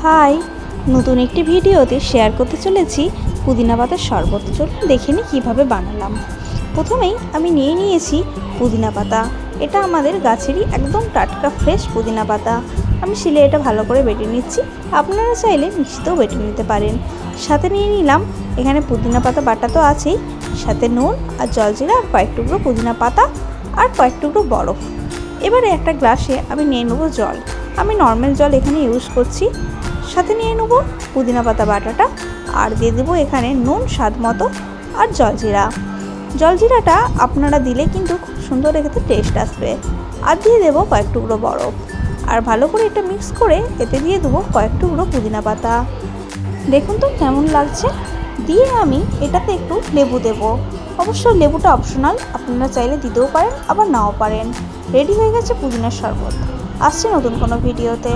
High, নতুন একটি ভিডিওতে শেয়ার করতে চলেছি পুদিনা পাতার শরবত। চলুন দেখে নিই কীভাবে বানালাম। প্রথমেই আমি নিয়ে নিয়েছি পুদিনা পাতা। এটা আমাদের গাছেরই একদম টাটকা ফ্রেশ পুদিনা পাতা। আমি শিলে এটা ভালো করে বেটে নিচ্ছি, আপনারা চাইলে মিক্সিতেও বেটে নিতে পারেন। সাথে নিয়ে নিলাম এখানে পুদিনা পাতা বাটা তো আছেই, সাথে নুন আর জলজিরা আর কয়েক টুকরো পুদিনা পাতা আর কয়েক টুকরো বরফ। এবারে একটা গ্লাসে আমি নিয়ে নেবো জল। আমি নর্মাল জল এখানে ইউজ করছি। সাথে নিয়ে নেব পুদিনা পাতা বাটাটা আর দিয়ে দেবো এখানে নুন স্বাদ মতো আর জলজিরাটা আপনারা দিলে কিন্তু খুব সুন্দর এখানে টেস্ট আসবে। আর দিয়ে দেবো কয়েক টুকরো বরফ আর ভালো করে এটা মিক্স করে এতে দিয়ে দেবো কয়েক টুকরো পুদিনা পাতা। দেখুন তো কেমন লাগছে। দিয়ে আমি এটাতে একটু লেবু দেব। অবশ্য লেবুটা অপশনাল, আপনারা চাইলে দিতেও পারেন আবার নাও পারেন। রেডি হয়ে গেছে পুদিনার শরবত। আসছে নতুন কোনো ভিডিওতে।